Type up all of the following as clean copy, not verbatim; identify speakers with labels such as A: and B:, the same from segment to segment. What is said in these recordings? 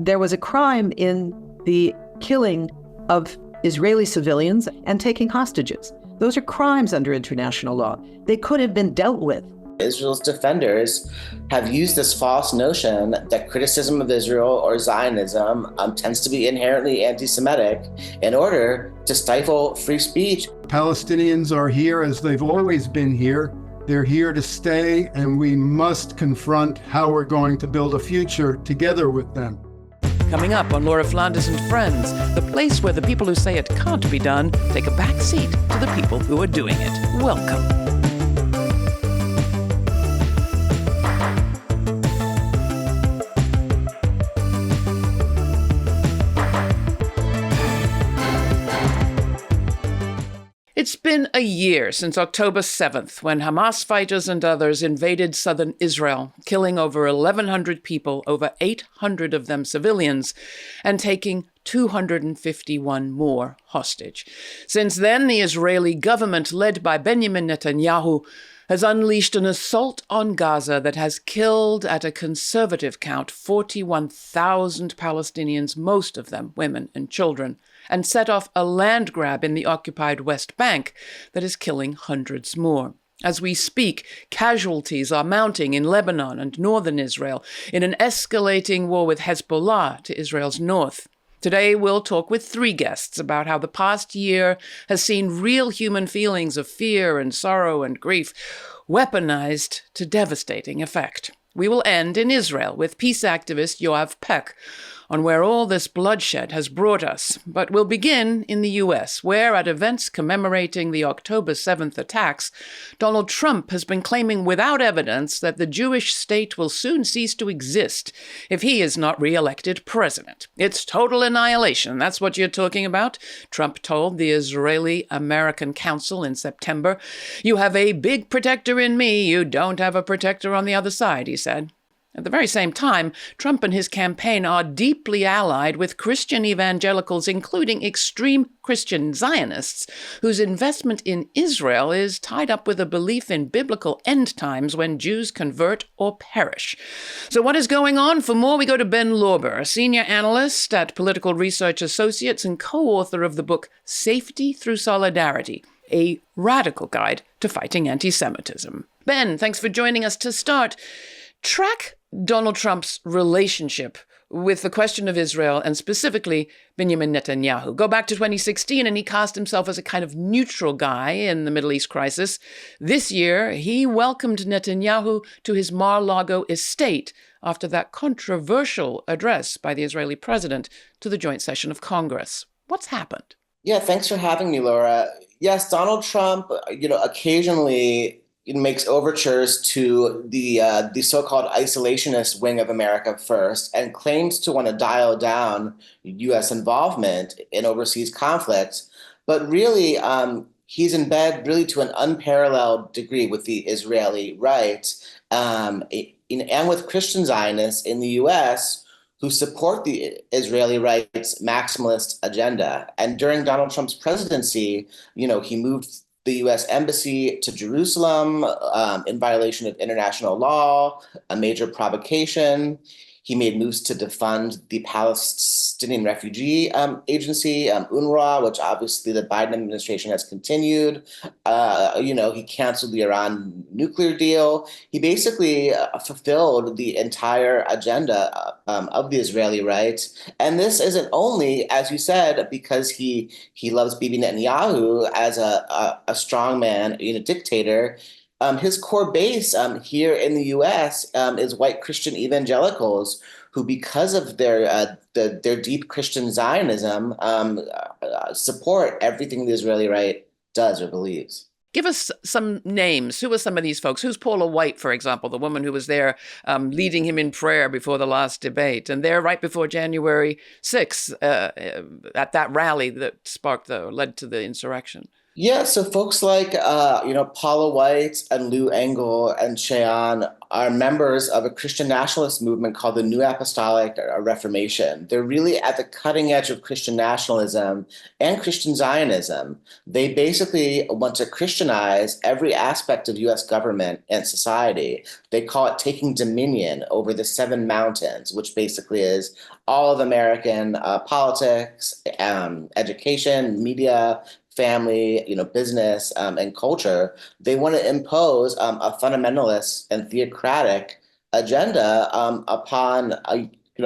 A: there was a crime in the killing of Israeli civilians and taking hostages. Those are crimes under international law. They could have been dealt with.
B: Israel's defenders have used this false notion that criticism of Israel or Zionism tends to be inherently anti-Semitic in order to stifle free speech.
C: Palestinians are here as they've always been here. They're here to stay, and we must confront how we're going to build a future together with them.
D: Coming up on Laura Flanders and Friends, the place where the people who say it can't be done take a back seat to the people who are doing it. Welcome. It's been a year since October 7th, when Hamas fighters and others invaded southern Israel, killing over 1,100 people, over 800 of them civilians, and taking 251 more hostage. Since then, the Israeli government, led by Benjamin Netanyahu, has unleashed an assault on Gaza that has killed, at a conservative count, 41,000 Palestinians, most of them women and children, and set off a land grab in the occupied West Bank that is killing hundreds more. As we speak, casualties are mounting in Lebanon and northern Israel in an escalating war with Hezbollah to Israel's north. Today, we'll talk with three guests about how the past year has seen real human feelings of fear and sorrow and grief weaponized to devastating effect. We will end in Israel with peace activist Yoav Peck on where all this bloodshed has brought us. But we'll begin in the U.S., where at events commemorating the October 7th attacks, Donald Trump has been claiming without evidence that the Jewish state will soon cease to exist if he is not re-elected president. It's total annihilation. That's what you're talking about, Trump told the Israeli-American Council in September. You have a big protector in me. You don't have a protector on the other side, he said. At the very same time, Trump and his campaign are deeply allied with Christian evangelicals, including extreme Christian Zionists, whose investment in Israel is tied up with a belief in biblical end times when Jews convert or perish. So what is going on? For more, we go to Ben Lorber, a senior analyst at Political Research Associates and co-author of the book Safety Through Solidarity, a radical guide to fighting anti-Semitism. Ben, thanks for joining us. To start, track Donald Trump's relationship with the question of Israel and specifically Benjamin Netanyahu. Go back to 2016 and he cast himself as a kind of neutral guy in the Middle East crisis. This year, he welcomed Netanyahu to his Mar-a-Lago estate after that controversial address by the Israeli president to the joint session of Congress. What's happened?
B: Yeah, thanks for having me, Laura. Yes, Donald Trump, occasionally makes overtures to the so-called isolationist wing of America first and claims to want to dial down U.S. involvement in overseas conflicts. But really, he's in bed really to an unparalleled degree with the Israeli right and with Christian Zionists in the U.S. who support the Israeli right's maximalist agenda. And during Donald Trump's presidency, he moved the U.S. embassy to Jerusalem in violation of international law, a major provocation. He made moves to defund the Palestinian Refugee Agency, UNRWA, which obviously the Biden administration has continued. He canceled the Iran nuclear deal. He basically fulfilled the entire agenda of the Israeli right. And this isn't only, as you said, because he loves Bibi Netanyahu as a strongman, dictator. His core base here in the U.S. Is white Christian evangelicals who, because of their deep Christian Zionism, support everything the Israeli right does or believes.
D: Give us some names. Who are some of these folks? Who's Paula White, for example, the woman who was there leading him in prayer before the last debate, and there right before January 6th at that rally that led to the insurrection?
B: Yeah, so folks like Paula White and Lou Engle and Cheon are members of a Christian nationalist movement called the New Apostolic Reformation. They're really at the cutting edge of Christian nationalism and Christian Zionism. They basically want to Christianize every aspect of US government and society. They call it taking dominion over the seven mountains, which basically is all of American politics, education, media, family, business, and culture. They want to impose a fundamentalist and theocratic agenda upon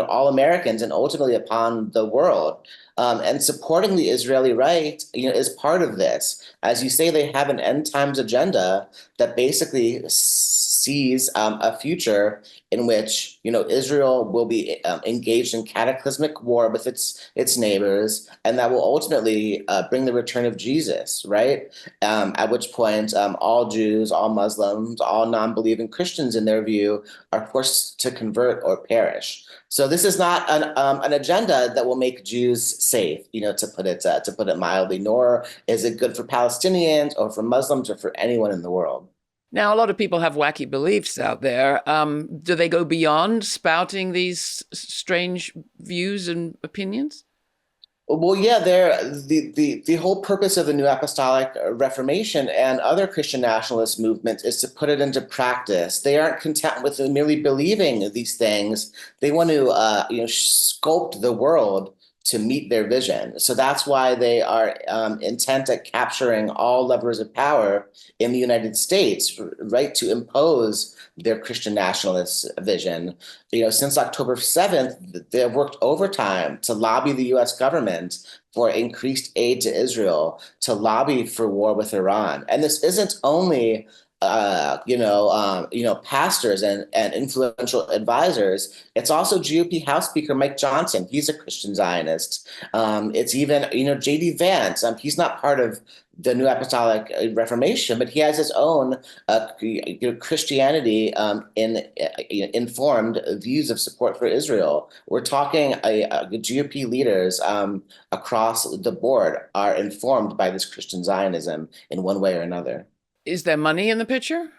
B: all Americans and ultimately upon the world. And supporting the Israeli right, is part of this. As you say, they have an end times agenda that basically sees a future in which Israel will be engaged in cataclysmic war with its neighbors, and that will ultimately bring the return of Jesus, right? At which point, all Jews, all Muslims, all non-believing Christians, in their view, are forced to convert or perish. So this is not an agenda that will make Jews safe, to put it mildly. Nor is it good for Palestinians or for Muslims or for anyone in the world.
D: Now, a lot of people have wacky beliefs out there. Do they go beyond spouting these strange views and opinions?
B: Well, yeah, the whole purpose of the New Apostolic Reformation and other Christian nationalist movements is to put it into practice. They aren't content with merely believing these things. They want to, sculpt the world to meet their vision. So that's why they are intent at capturing all levers of power in the United States, right, to impose their Christian nationalist vision. Since October 7th, they've worked overtime to lobby the US government for increased aid to Israel, to lobby for war with Iran. And this isn't only pastors and influential advisors. It's also GOP House Speaker Mike Johnson. He's a Christian Zionist. It's even, J.D. Vance. He's not part of the New Apostolic Reformation, but he has his own Christianity informed views of support for Israel. We're talking GOP leaders across the board are informed by this Christian Zionism in one way or another.
D: Is there money in the picture?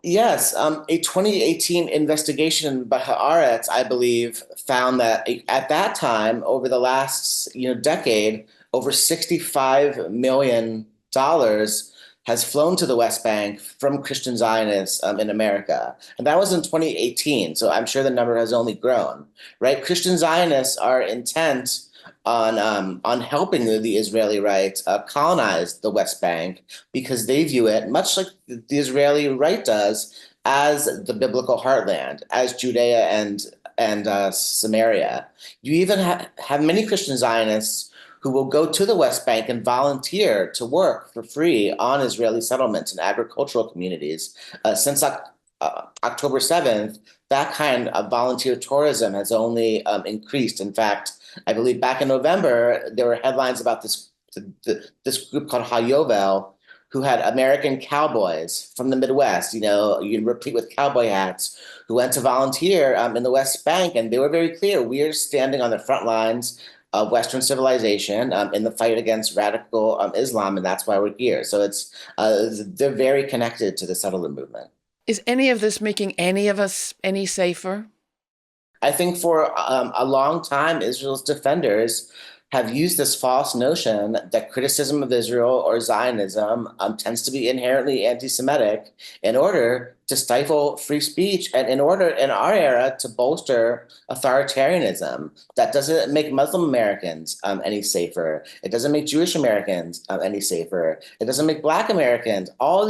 B: Yes, a 2018 investigation by Haaretz, I believe, found that at that time, over the last decade, over $65 million has flown to the West Bank from Christian Zionists in America, and that was in 2018. So I'm sure the number has only grown. Right? Christian Zionists are intent on helping the Israeli right colonize the West Bank because they view it, much like the Israeli right does, as the biblical heartland, as Judea and Samaria. You even have many Christian Zionists who will go to the West Bank and volunteer to work for free on Israeli settlements and agricultural communities. Since October 7th, that kind of volunteer tourism has only increased. In fact, I believe back in November, there were headlines about this group called Hayovel, who had American cowboys from the Midwest, replete with cowboy hats, who went to volunteer in the West Bank. And they were very clear, we are standing on the front lines of Western civilization in the fight against radical Islam, and that's why we're here. So they're very connected to the settler movement.
D: Is any of this making any of us any safer?
B: I think for a long time, Israel's defenders have used this false notion that criticism of Israel or Zionism tends to be inherently anti-Semitic in order to stifle free speech and in order, in our era, to bolster authoritarianism. That doesn't make Muslim Americans any safer. It doesn't make Jewish Americans any safer. It doesn't make Black Americans. All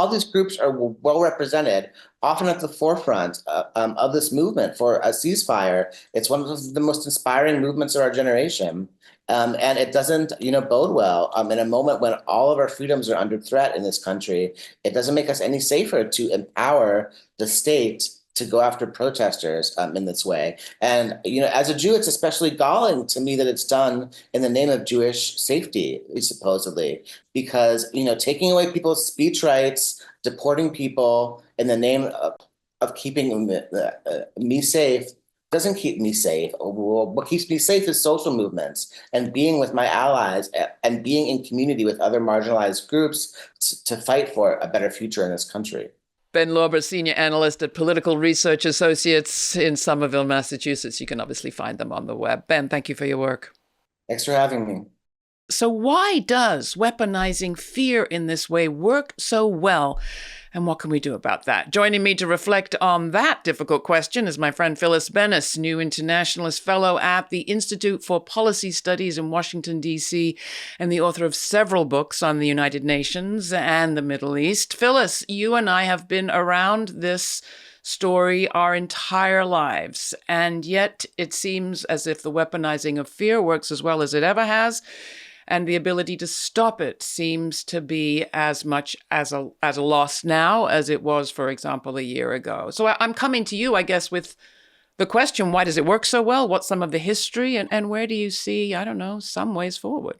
B: these groups are well represented, often at the forefront of this movement for a ceasefire. It's one of the most inspiring movements of our generation. And it doesn't, bode well in a moment when all of our freedoms are under threat in this country. It doesn't make us any safer to empower the state to go after protesters in this way. And, as a Jew, it's especially galling to me that it's done in the name of Jewish safety, supposedly, because, taking away people's speech rights, deporting people in the name of keeping me safe doesn't keep me safe. What keeps me safe is social movements and being with my allies and being in community with other marginalized groups to fight for a better future in this country.
D: Ben Lorber, Senior Analyst at Political Research Associates in Somerville, Massachusetts. You can obviously find them on the web. Ben, thank you for your work.
B: Thanks for having me.
D: So why does weaponizing fear in this way work so well? And what can we do about that? Joining me to reflect on that difficult question is my friend Phyllis Bennis, new Internationalist Fellow at the Institute for Policy Studies in Washington, D.C., and the author of several books on the United Nations and the Middle East. Phyllis, you and I have been around this story our entire lives, and yet it seems as if the weaponizing of fear works as well as it ever has. And the ability to stop it seems to be as much as a loss now as it was, for example, a year ago. So I'm coming to you, I guess, with the question, why does it work so well? What's some of the history? And where do you see, I don't know, some ways forward?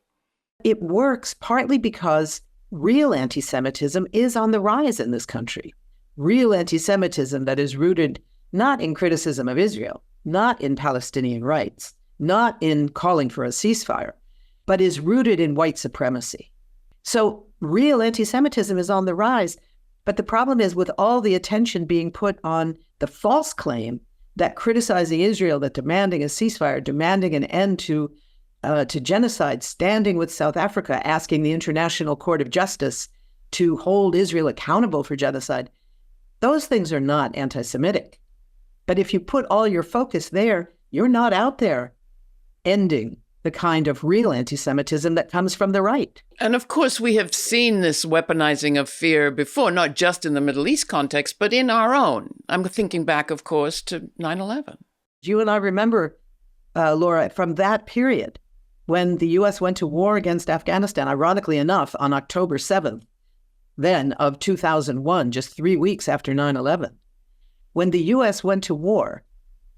A: It works partly because real anti-Semitism is on the rise in this country. Real anti-Semitism that is rooted not in criticism of Israel, not in Palestinian rights, not in calling for a ceasefire, but is rooted in white supremacy. So real anti-Semitism is on the rise, but the problem is with all the attention being put on the false claim that criticizing Israel, that demanding a ceasefire, demanding an end to genocide, standing with South Africa, asking the International Court of Justice to hold Israel accountable for genocide, those things are not anti-Semitic. But if you put all your focus there, you're not out there ending the kind of real anti-Semitism that comes from the right.
D: And of course, we have seen this weaponizing of fear before, not just in the Middle East context, but in our own. I'm thinking back, of course, to 9/11.
A: You and I remember, Laura, from that period when the U.S. went to war against Afghanistan, ironically enough, on October 7th, then of 2001, just 3 weeks after 9/11. When the U.S. went to war,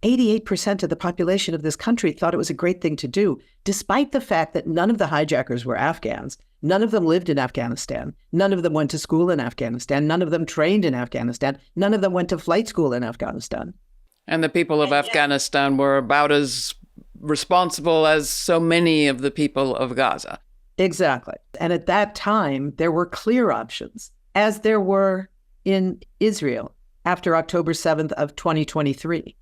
A: 88% of the population of this country thought it was a great thing to do, despite the fact that none of the hijackers were Afghans. None of them lived in Afghanistan. None of them went to school in Afghanistan. None of them trained in Afghanistan. None of them went to flight school in Afghanistan.
D: And the people of Afghanistan were about as responsible as so many of the people of Gaza.
A: Exactly. And at that time, there were clear options, as there were in Israel after October 7th of 2023.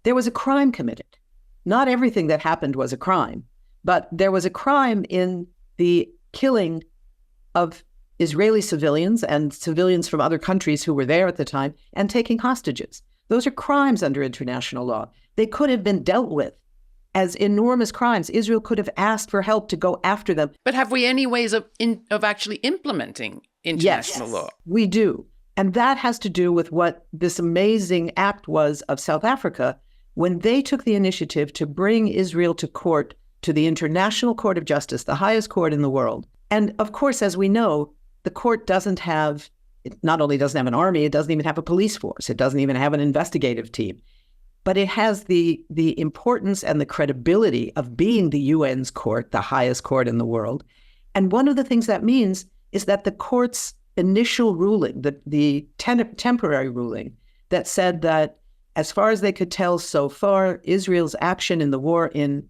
A: There was a crime committed. Not everything that happened was a crime, but there was a crime in the killing of Israeli civilians and civilians from other countries who were there at the time and taking hostages. Those are crimes under international law. They could have been dealt with as enormous crimes. Israel could have asked for help to go after them.
D: But have we any ways of actually implementing international law?
A: We do. And that has to do with what this amazing act was of South Africa when they took the initiative to bring Israel to court, to the International Court of Justice, the highest court in the world. And of course, as we know, the court it not only doesn't have an army, it doesn't even have a police force. It doesn't even have an investigative team. But it has the importance and the credibility of being the UN's court, the highest court in the world. And one of the things that means is that the court's initial ruling, the temporary ruling that said that as far as they could tell so far, Israel's action in the war in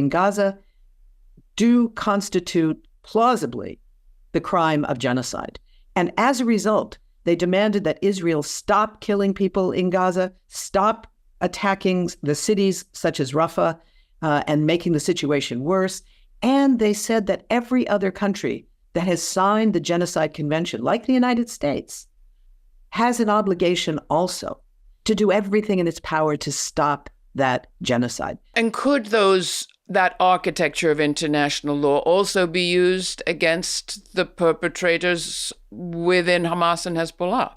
A: Gaza do constitute plausibly the crime of genocide. And as a result, they demanded that Israel stop killing people in Gaza, stop attacking the cities such as Rafah and making the situation worse. And they said that every other country that has signed the Genocide Convention, like the United States, has an obligation also to do everything in its power to stop that genocide.
D: And could that architecture of international law also be used against the perpetrators within Hamas and Hezbollah?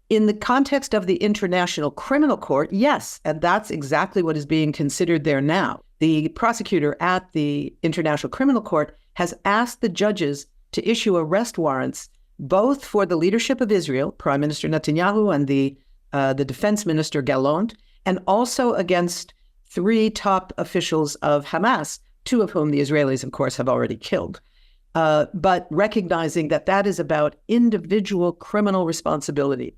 A: In the context of the International Criminal Court, yes, and that's exactly what is being considered there now. The prosecutor at the International Criminal Court has asked the judges to issue arrest warrants both for the leadership of Israel, Prime Minister Netanyahu and the Defense Minister Gallant, and also against 3 top officials of Hamas, 2 of whom the Israelis, of course, have already killed. But recognizing that that is about individual criminal responsibility.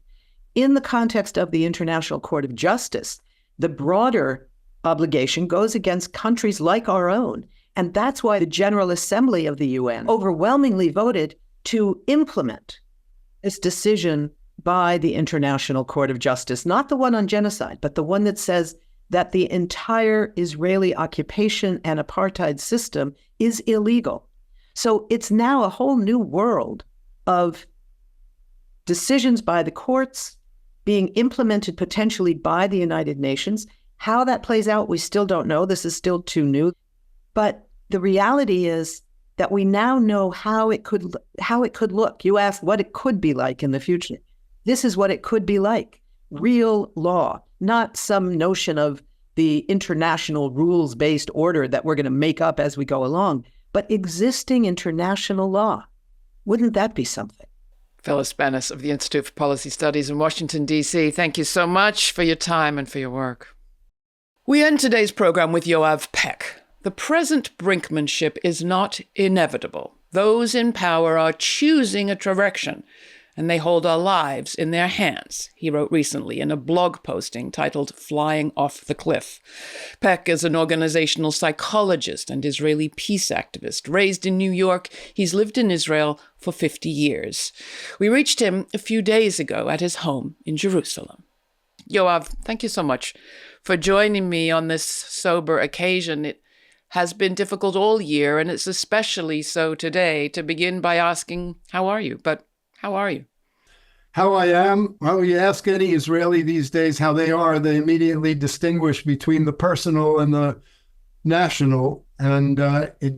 A: In the context of the International Court of Justice, The broader obligation goes against countries like our own. And that's why the General Assembly of the UN overwhelmingly voted to implement this decision by the International Court of Justice, not the one on genocide, but the one that says that the entire Israeli occupation and apartheid system is illegal. So it's now a whole new world of decisions by the courts being implemented potentially by the United Nations. How that plays out, we still don't know. This is still too new. But the reality is that we now know how it could look. You asked what it could be like in the future. This is what it could be like. Real law, not some notion of the international rules-based order that we're going to make up as we go along, but existing international law. Wouldn't that be something?
D: Phyllis Bennis of the Institute for Policy Studies in Washington, D.C. Thank you so much for your time and for your work. We end today's program with Yoav Peck. The present brinkmanship is not inevitable. Those in power are choosing a direction, and they hold our lives in their hands, he wrote recently in a blog posting titled Flying Off the Cliff. Peck is an organizational psychologist and Israeli peace activist. Raised in New York, he's lived in Israel for 50 years. We reached him a few days ago at his home in Jerusalem. Yoav, thank you so much for joining me on this sober occasion. It has been difficult all year, and it's especially so today, to begin by asking, how are you? But how are you?
C: How I am? Well, you ask any Israeli these days how they are, they immediately distinguish between the personal and the national. And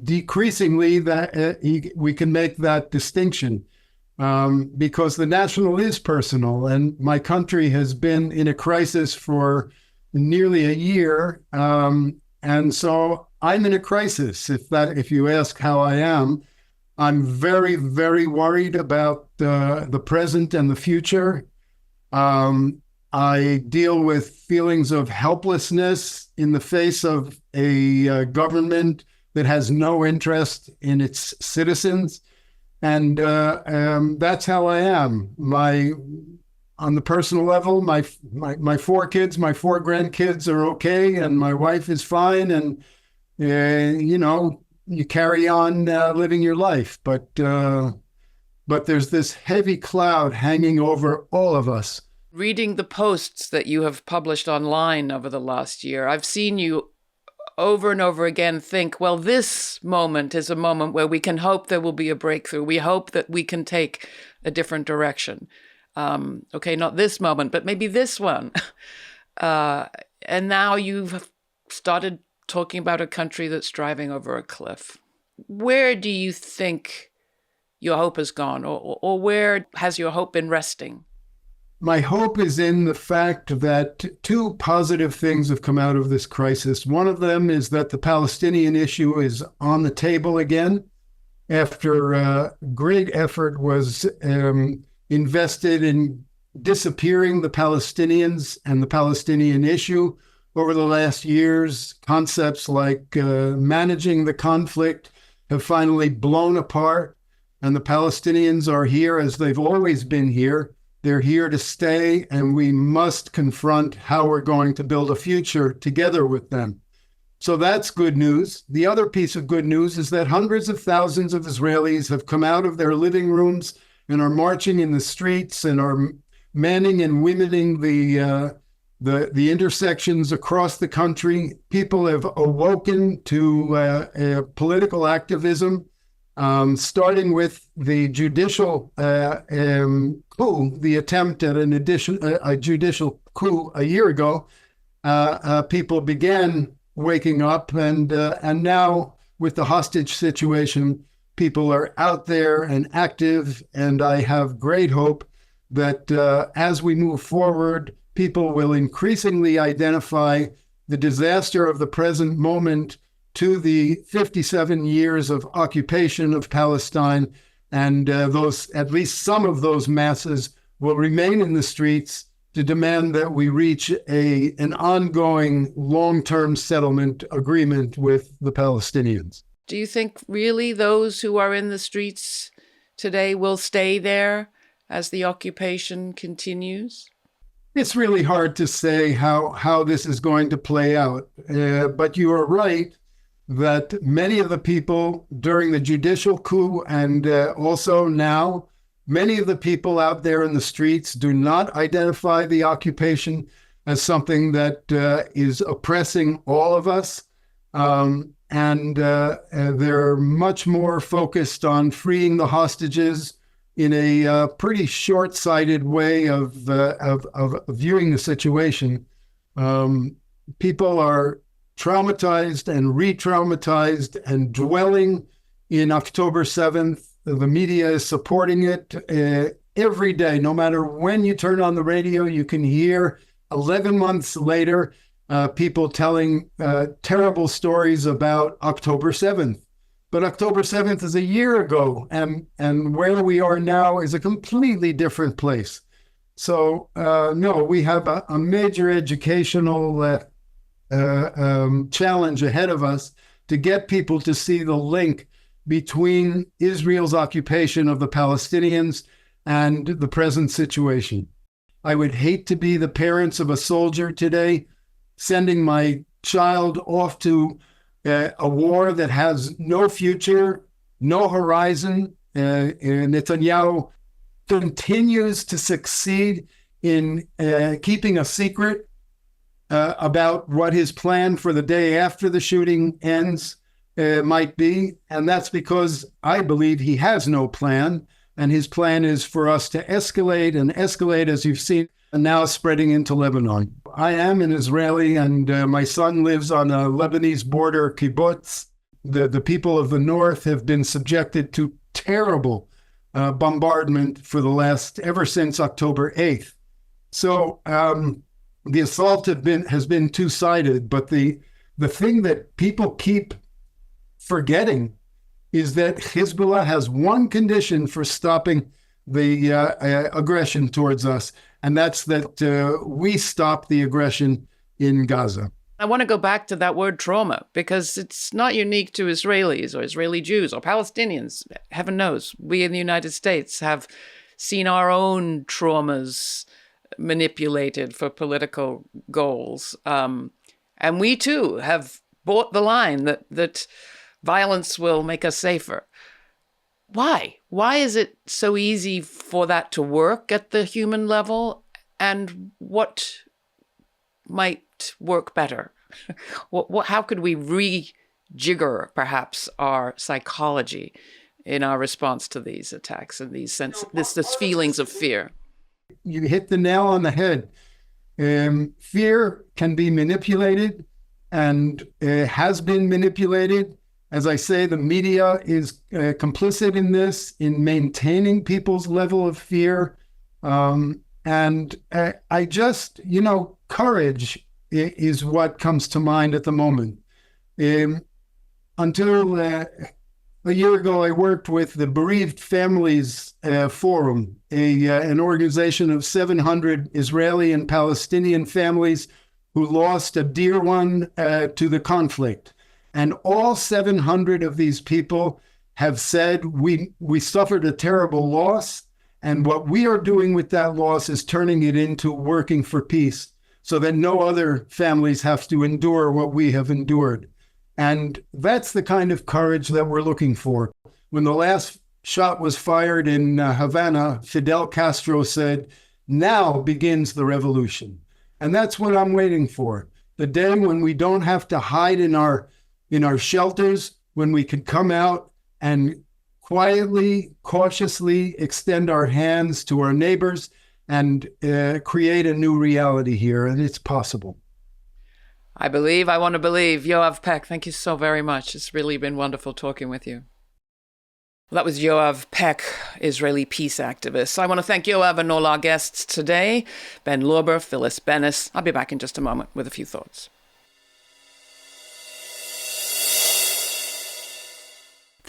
C: decreasingly, we can make that distinction because the national is personal. And my country has been in a crisis for nearly a year. And so I'm in a crisis. If you ask how I am, I'm very, very worried about the present and the future. I deal with feelings of helplessness in the face of a government that has no interest in its citizens. And that's how I am. On the personal level, my 4 kids, my 4 grandkids are okay, and my wife is fine. And, you carry on living your life, but there's this heavy cloud hanging over all of us.
D: Reading the posts that you have published online over the last year, I've seen you over and over again think, well, this moment is a moment where we can hope there will be a breakthrough. We hope that we can take a different direction. Okay, not this moment, but maybe this one. And now you've started talking about a country that's driving over a cliff. Where do you think your hope has gone, or where has your hope been resting?
C: My hope is in the fact that 2 positive things have come out of this crisis. One of them is that the Palestinian issue is on the table again after great effort was invested in disappearing the Palestinians and the Palestinian issue over the last years. Concepts like managing the conflict have finally blown apart, and the Palestinians are here as they've always been here. They're here to stay, and we must confront how we're going to build a future together with them. So that's good news. The other piece of good news is that hundreds of thousands of Israelis have come out of their living rooms and are marching in the streets and are manning and womening the intersections across the country. People have awoken to political activism, starting with the judicial coup, the attempt at a judicial coup a year ago. People began waking up, and now with the hostage situation, people are out there and active. And I have great hope that as we move forward, people will increasingly identify the disaster of the present moment to the 57 years of occupation of Palestine, and at least some of those masses will remain in the streets to demand that we reach an ongoing long-term settlement agreement with the Palestinians.
D: Do you think really those who are in the streets today will stay there as the occupation continues?
C: It's really hard to say how this is going to play out. But you are right that many of the people during the judicial coup and also now, many of the people out there in the streets do not identify the occupation as something that is oppressing all of us. And they're much more focused on freeing the hostages in a pretty short-sighted way of viewing the situation. People are traumatized and re-traumatized and dwelling in October 7th. The media is supporting it every day. No matter when you turn on the radio, you can hear 11 months later people telling terrible stories about October 7th. But October 7th is a year ago, and where we are now is a completely different place. So, no, we have a major educational challenge ahead of us to get people to see the link between Israel's occupation of the Palestinians and the present situation. I would hate to be the parents of a soldier today, sending my child off to a war that has no future, no horizon. Netanyahu continues to succeed in keeping a secret about what his plan for the day after the shooting ends might be. And that's because I believe he has no plan. And his plan is for us to escalate and escalate, as you've seen, and now spreading into Lebanon. I am an Israeli, and my son lives on a Lebanese border kibbutz. The people of the north have been subjected to terrible bombardment ever since October 8th. So the assault has been two-sided, but the thing that people keep forgetting is that Hezbollah has one condition for stopping the aggression towards us, and that's that we stop the aggression in Gaza.
D: I want to go back to that word trauma, because it's not unique to Israelis or Israeli Jews or Palestinians. Heaven knows, we in the United States have seen our own traumas manipulated for political goals. And we too have bought the line that violence will make us safer. Why? Why is it so easy for that to work at the human level? And what might work better? How could we rejigger perhaps our psychology in our response to these attacks and these feelings of fear?
C: You hit the nail on the head. Fear can be manipulated and has been manipulated. As I say, the media is complicit in this, in maintaining people's level of fear. And I just, courage is what comes to mind at the moment. Until a year ago, I worked with the Bereaved Families Forum, an organization of 700 Israeli and Palestinian families who lost a dear one to the conflict. And all 700 of these people have said, we suffered a terrible loss, and what we are doing with that loss is turning it into working for peace so that no other families have to endure what we have endured. And that's the kind of courage that we're looking for. When the last shot was fired in Havana, Fidel Castro said, "Now begins the revolution." And that's what I'm waiting for. The day when we don't have to hide in our shelters, when we can come out and quietly, cautiously extend our hands to our neighbors and create a new reality here. And it's possible.
D: I want to believe. Yoav Peck, thank you so very much. It's really been wonderful talking with you. Well, that was Yoav Peck, Israeli peace activist. I want to thank Yoav and all our guests today, Ben Lorber, Phyllis Bennis. I'll be back in just a moment with a few thoughts.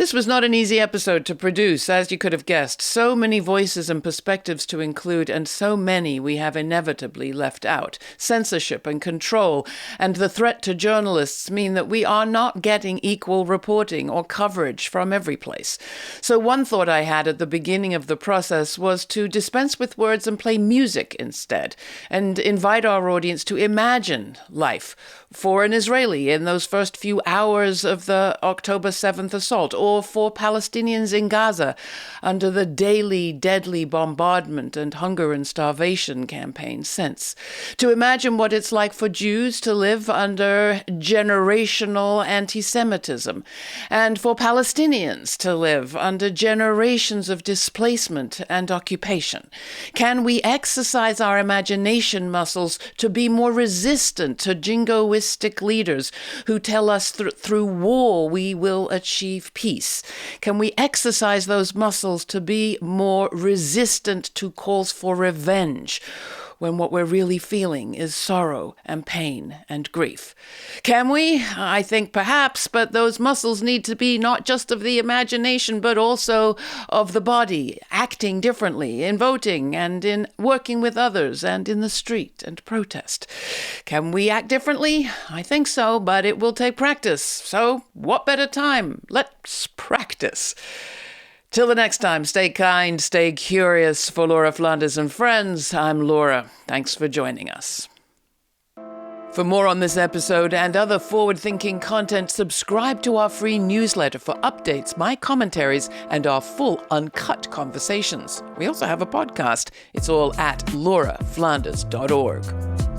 D: This was not an easy episode to produce, as you could have guessed. So many voices and perspectives to include, and so many we have inevitably left out. Censorship and control and the threat to journalists mean that we are not getting equal reporting or coverage from every place. So one thought I had at the beginning of the process was to dispense with words and play music instead, and invite our audience to imagine life for an Israeli in those first few hours of the October 7th assault, or for Palestinians in Gaza under the daily deadly bombardment and hunger and starvation campaign since. To imagine what it's like for Jews to live under generational anti-Semitism, and for Palestinians to live under generations of displacement and occupation. Can we exercise our imagination muscles to be more resistant to jingoistic leaders who tell us through war we will achieve peace? Can we exercise those muscles to be more resistant to calls for revenge when what we're really feeling is sorrow and pain and grief? Can we? I think perhaps, but those muscles need to be not just of the imagination, but also of the body, acting differently in voting and in working with others and in the street and protest. Can we act differently? I think so, but it will take practice. So what better time? Let's practice. Till the next time, stay kind, stay curious. For Laura, Flanders and friends, I'm Laura. Thanks for joining us. For more on this episode and other forward-thinking content, subscribe to our free newsletter for updates, my commentaries, and our full uncut conversations. We also have a podcast. It's all at lauraflanders.org.